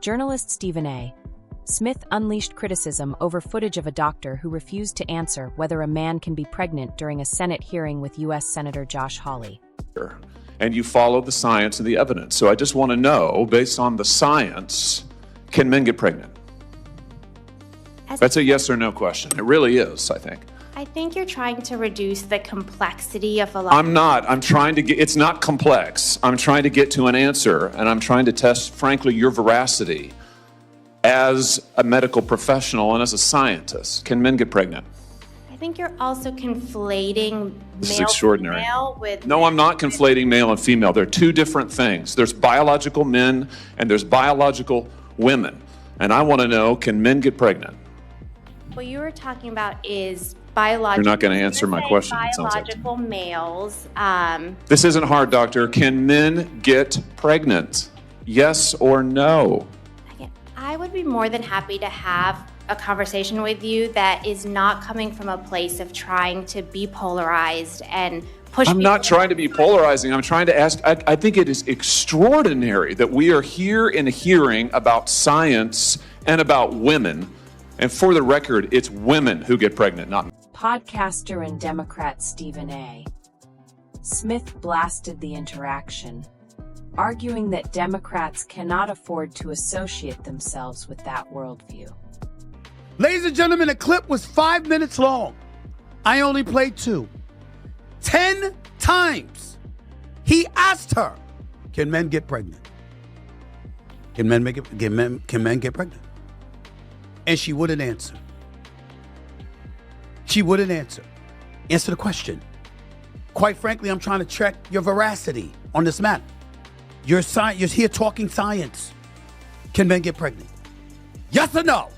Journalist Stephen A. Smith unleashed criticism over footage of a doctor who refused to answer whether a man can be pregnant during a Senate hearing with U.S. Senator Josh Hawley. And you follow the science and the evidence. So I just want to know, based on the science, can men get pregnant? That's a yes or no question. It really is, I think. I think you're trying to reduce the complexity of a lot. I'm not. I'm trying to get, it's not complex. I'm trying to get to an answer, and I'm trying to test, frankly, your veracity as a medical professional and as a scientist. Can men get pregnant? I think you're also conflating This is male extraordinary. female with... No, I'm not conflating male and female. They're two different things. There's biological men and there's biological women. And I want to know, can men get pregnant? What you were talking about is biological... You're not going to answer my question. Biological males. This isn't hard, doctor. Can men get pregnant? Yes or no? I would be more than happy to have a conversation with you that is not coming from a place of trying to be polarized and push. I'm not trying to be polarizing. I'm trying to ask. I think it is extraordinary that we are here in a hearing about science and about women. And for the record, it's women who get pregnant, not men. Podcaster and Democrat Stephen A. Smith blasted the interaction, arguing that Democrats cannot afford to associate themselves with that worldview. Ladies and gentlemen, the clip was 5 minutes long. I only played 2. 10 times he asked her, can men get pregnant? Can men get pregnant? And she wouldn't answer. She wouldn't answer. Answer the question. Quite frankly, I'm trying to check your veracity on this matter. You're here talking science. Can men get pregnant? Yes or no?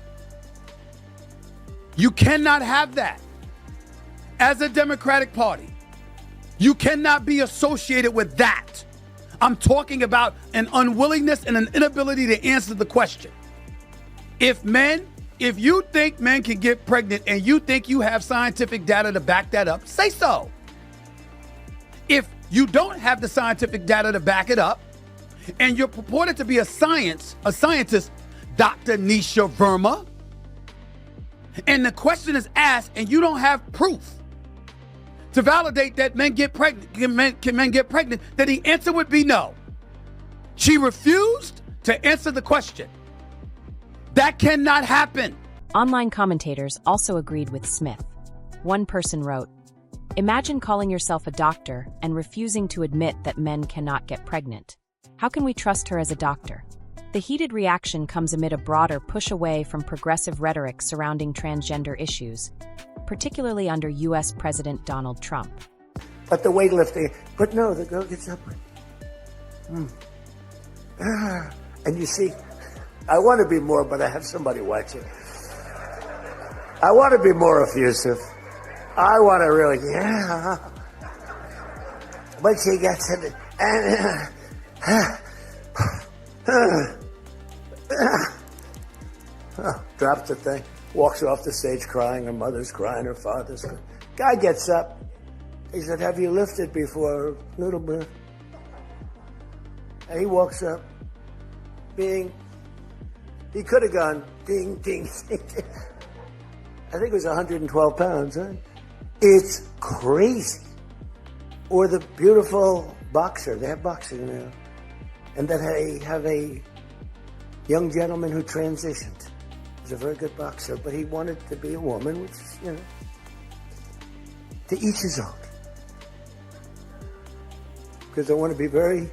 You cannot have that. As a Democratic Party, you cannot be associated with that. I'm talking about an unwillingness and an inability to answer the question. If you think men can get pregnant and you think you have scientific data to back that up, say so. If you don't have the scientific data to back it up, and you're purported to be a scientist, Dr. Nisha Verma, and the question is asked and you don't have proof to validate that men get pregnant, can men get pregnant, then the answer would be no. She refused to answer the question. That cannot happen. Online commentators also agreed with Smith. One person wrote, "Imagine calling yourself a doctor and refusing to admit that men cannot get pregnant. How can we trust her as a doctor?" The heated reaction comes amid a broader push away from progressive rhetoric surrounding transgender issues, particularly under U.S. President Donald Trump. But the weightlifting, but no, the girl gets up. And you see, I want to be more, but I have somebody watching. I want to be more effusive. I want to really, But she gets it, drops the thing, walks off the stage crying. Her mother's crying, her father's crying. Guy gets up. He said, "Have you lifted before?" Little bit. And he walks up, he could have gone ding, ding, ding. I think it was 112 pounds, huh? It's crazy. Or the beautiful boxer. They have boxing now. And then they have a young gentleman who transitioned. He's a very good boxer, but he wanted to be a woman, which is, to each his own. Because I want to be very